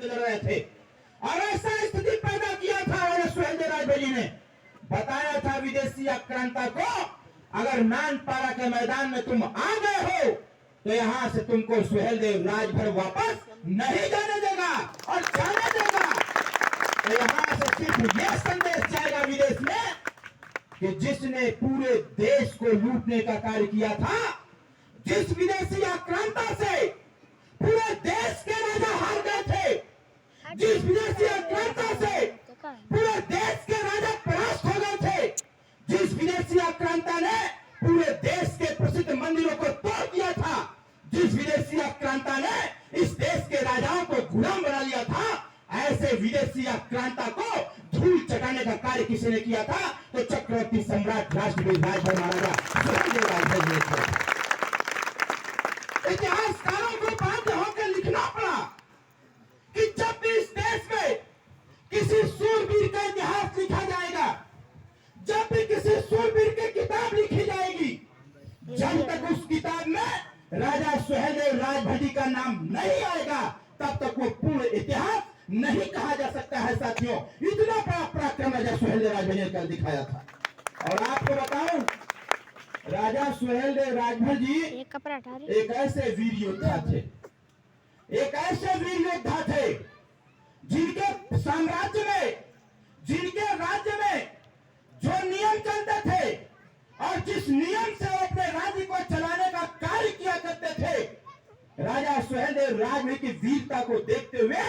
लड़ रहे थे और ऐसा स्थिति पैदा किया था राजा सुहेलदेव राजभर जी ने। बताया था विदेशी आक्रांता को, अगर नानपारा के मैदान में तुम आ गए हो तो यहां से तुमको सुहेलदेव राजभर वापस नहीं जाने देगा और जाने देगा। तो यहां से सिर्फ यह संदेश जाएगा विदेश में कि जिसने पूरे देश को लूटने का कार्य किया था, जिस विदेशी आक्रांता से पूरे देश के राजा हार गए थे, जिस विदेशी आक्रांता से पूरे देश के राजा परास्त हो गए थे, जिस विदेशी आक्रांता ने पूरे देश के प्रसिद्ध मंदिरों को तोड़ दिया था, जिस विदेशी आक्रांता ने इस देश के राजाओं को गुलाम बना लिया था, ऐसे विदेशी आक्रांता को धूल चटाने का कार्य किसी ने किया था तो चक्रवर्ती सम्राट राष्ट्रपति राजभर महाराजा सुहेलदेव राजभर जी थे। इतिहासकारों को बाध्य होकर लिखना पड़ा कि जब भी इस देश में किसी सूरवीर का इतिहास लिखा जाएगा, जब भी किसी सूरवीर की किताब लिखी जाएगी, जब तक उस किताब में राजा सुहेलदेव राजभर जी का नाम नहीं आएगा तब तक वो पूर्ण इतिहास नहीं कहा जा सकता है। साथियों, इतना बड़ा पराक्रम राजा सुहेलदेव राजभर ने कर दिखाया था। और आपको बताऊं, राजा सुहेलदेव राजभर जी एक ऐसे वीर योद्धा थे, एक ऐसे वीर योद्धा थे जिनके साम्राज्य में, जिनके राज्य में जो नियम चलते थे और जिस नियम से वो अपने राज्य को चलाने का कार्य किया करते थे, राजा सुहेलदेव राजभर की वीरता को देखते हुए,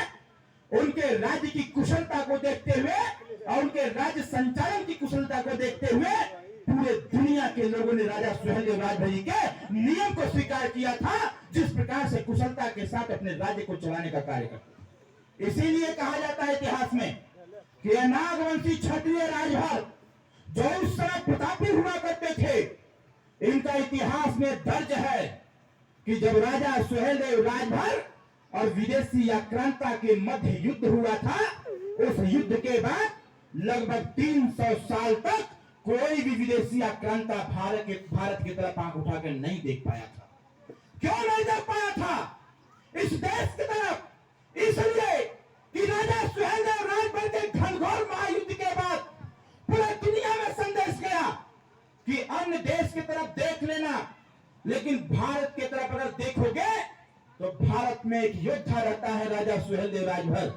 उनके राज्य की कुशलता को देखते हुए और उनके राज्य संचालन की कुशलता को देखते हुए पूरे दुनिया के लोगों ने राजा सुहेलदेव राजभर जी के नियम को स्वीकार किया था, जिस प्रकार से कुशलता के साथ अपने राज्य को चलाने का कार्य करते। इसीलिए कहा जाता है इतिहास में कि नागवंशी क्षत्रिय राजभर जो उस समय प्रतापी हुआ करते थे, इनका इतिहास में दर्ज है कि जब राजा सुहेलदेव राजभर और विदेशी आक्रांता के मध्य युद्ध हुआ था, उस युद्ध के बाद लगभग 300 साल तक कोई भी विदेशी आक्रांता भारत की तरफ आंख उठाकर नहीं देख पाया था। क्यों नहीं देख पाया था इस देश की तरफ? इसलिए कि राजा सुहेलदेव राजभर के घनघोर महायुद्ध के बाद पूरे दुनिया में संदेश गया कि अन्य देश की तरफ देख लेना, लेकिन भारत की तरफ अगर देखोगे तो भारत में एक योद्धा रहता है, राजा सुहेलदेव राजभर।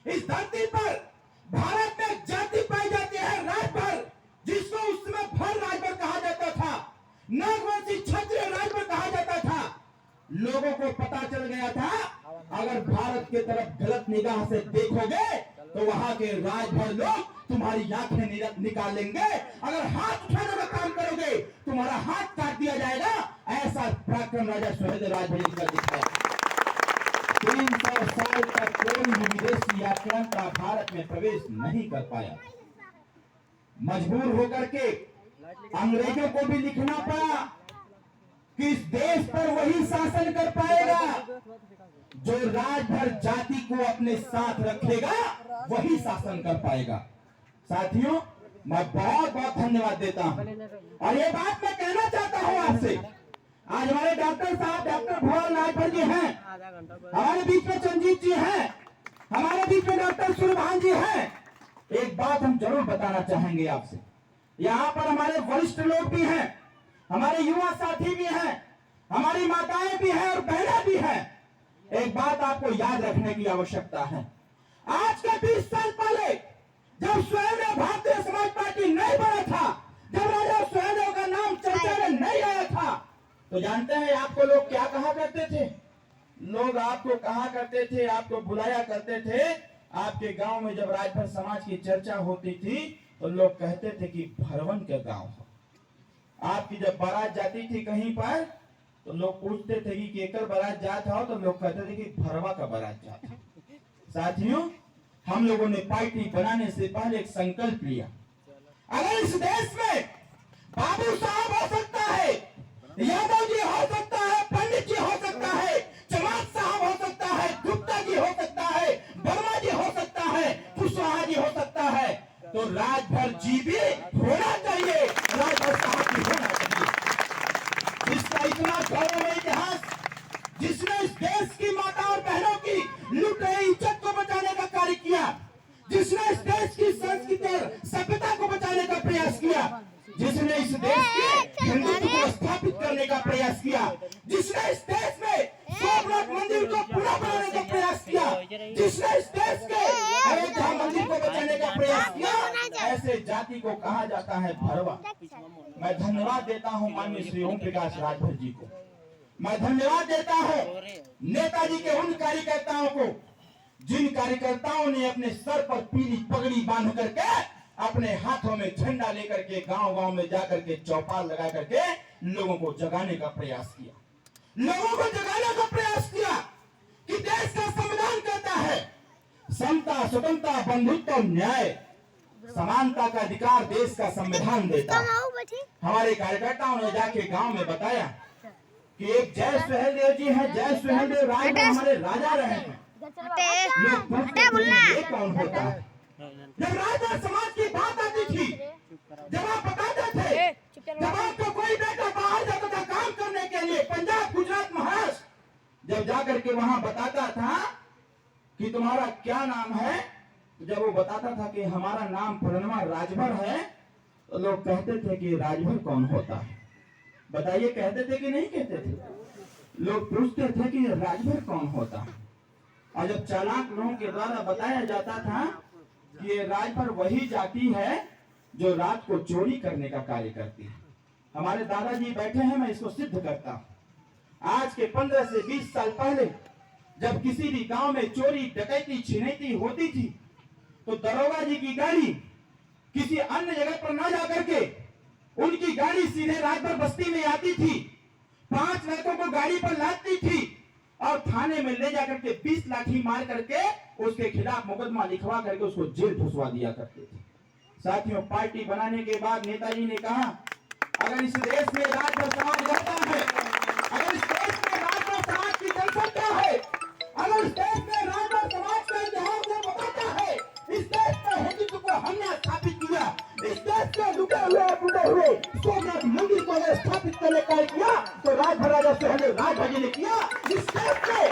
इस धरती पर भारत में एक जाति पाई जाती है, राजभर, जिसको उस समय भर राजभर कहा जाता था, नागवंशी क्षत्रिय राजभर कहा जाता था। लोगों को पता चल गया था अगर भारत की तरफ गलत निगाह से देखोगे तो वहां के राजभर लोग तुम्हारी आंखें निकाल लेंगे, अगर हाथ उठाने का काम करोगे तुम्हारा हाथ काट दिया जाएगा। ऐसा पराक्रम राजा सुहेलदेव राजभर जी का दिखाया। 300 साल तक कोई भी विदेशी आक्रांता भारत में प्रवेश नहीं कर पाया। मजबूर होकर के अंग्रेजों को भी लिखना पड़ा कि इस देश पर वही शासन कर पाएगा जो राजभर जाति को अपने साथ रखेगा, वही शासन कर पाएगा। साथियों, मैं बहुत बहुत धन्यवाद देता हूं और ये बात मैं कहना चाहता हूं आपसे। आज हमारे डॉक्टर साहब डॉक्टर भुवन राजभर जी हैं, हमारे बीच में चंजीत जी हैं, हमारे बीच में डॉक्टर सुरभान जी हैं। एक बात हम जरूर बताना चाहेंगे आपसे, यहाँ पर हमारे वरिष्ठ लोग भी हैं, हमारे युवा साथी भी हैं, हमारी माताएं भी हैं और बहनें भी हैं। एक बात आपको याद रखने की आवश्यकता है। आज के 20 साल पहले जब सुहेलदेव भारतीय समाज पार्टी नहीं बना था, जब राजा सुहेलदेव का नाम चर्चा में नहीं आया था, तो जानते हैं आपको लोग क्या कहा करते थे? लोग आपको कहा करते थे, आपको बुलाया करते थे। आपके गांव में जब राजभर समाज की चर्चा होती थी तो लोग कहते थे कि भरवन का गांव है। आपकी जब बारात जाती थी कहीं पर तो लोग पूछते थे कि केकर बारात जात हो, तो लोग कहते थे कि भरवा का बारात जात है। साथियों, हम लोगों ने पार्टी बनाने से पहले एक संकल्प लिया, अगर इस देश में बाबू साहब हो सकता है, यादव जी हो सकता है, पंडित जी हो सकता है, चमार साहब हो सकता है, गुप्ता जी हो सकता है, वर्मा जी हो सकता है, कुशवाहा जी हो सकता है, तो राजभर जी भी होना चाहिए, राजभर साहब भी होना चाहिए। जिसका इतना गौरव इतिहास, जिसने इस देश की माता और बहनों की लुट रही संस्कृति और सभ्यता को बचाने का प्रयास किया, जिसने इस देश के हिंदुत्व को स्थापित करने का प्रयास किया, जिसने इस देश में सोमनाथ मंदिर को पुनः बनाने का प्रयास किया, जिसने इस देश के अयोध्या मंदिर को बचाने का प्रयास किया, ऐसे जाति को कहा जाता है भरवा। मैं धन्यवाद देता हूं माननीय श्री ओम प्रकाश राजभर जी को। मैं धन्यवाद देता हूं नेताजी के उन कार्यकर्ताओं को, जिन कार्यकर्ताओं ने अपने सर पर पीली पगड़ी बांध करके, अपने हाथों में झंडा लेकर के गांव-गांव में जाकर के चौपाल लगा करके लोगों को जगाने का प्रयास किया, लोगों को जगाने का प्रयास किया कि देश का संविधान कहता है समता, स्वतंत्रता, बंधुत्व, न्याय, समानता का अधिकार देश का संविधान देता है। हमारे कार्यकर्ताओं ने जाके गांव में बताया कि एक जय सुहेलदेव जी है, जय सुहेलदेव राय हमारे राजा रहे हैं। लोग पूछते थे ये कौन होता है। जब राजा समाज की बात आती थी, जब आप बताते थे, जब आपका कोई बेटा बाहर जाता था काम करने के लिए, पंजाब, गुजरात, महाराष्ट्र, जब जाकर के वहां बताता था कि तुम्हारा क्या नाम है, जब वो बताता था कि हमारा नाम प्रणवा राजभर है, तो लोग कहते थे कि राजभर कौन होता है। बताइए, कहते थे कि नहीं कहते थे? लोग पूछते थे कि राजभर कौन होता है। और जब चालाक लोगों के द्वारा बताया जाता था कि ये राजभर वही जाति है जो रात को चोरी करने का कार्य करती है। हमारे दादाजी बैठे हैं, मैं इसको सिद्ध करता हूं। आज के 15 से 20 साल पहले जब किसी भी गांव में चोरी, डकैती, छिनैती होती थी, तो दरोगा जी की गाड़ी किसी अन्य जगह पर न जाकर के उनकी गाड़ी सीधे राजभर बस्ती में आती थी, 5 लड़कों को गाड़ी पर लादती थी और थाने में ले जाकर के 20 लाठी मार करके उसके खिलाफ मुकदमा लिखवा करके उसको जेल घुसवा दिया करते थे। साथियों, पार्टी बनाने के बाद नेताजी ने कहा, अगर इस देश में राजभर समाज रहता है, अगर इस देश में राजभर समाज की जनसंख्या है, अगर इस देश में राजभर समाज का इतिहास को बताता है, इस देश में हिंदुत्व को हमने स्थापित किया, इस देश के लुटे हुए सोमनाथ मंदिर को स्थापित करने का किया, तो राजभर राजा सुहेलदेव राजभर जी ने किया। इस देश में